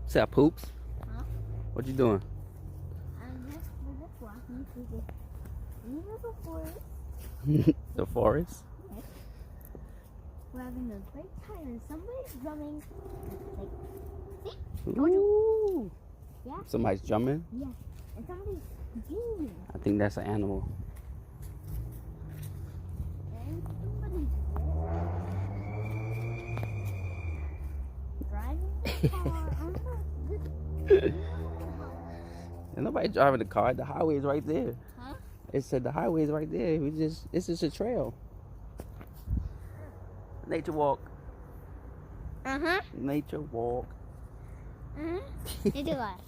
What's that, Poops? Huh? What you doing? We're just walking through this beautiful forest. The forest? Yes. We're having a great time and somebody's drumming. Like, see? Told you. Ooh. Yeah? Somebody's drumming? Yeah. And somebody's beaming. I think that's an animal. And somebody's driving the car on the And nobody driving the car. The highway is right there. Huh? It said the highway is right there. It's just a trail. Nature walk. Uh-huh. Nature walk. Uh-huh. You do what?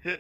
Okay.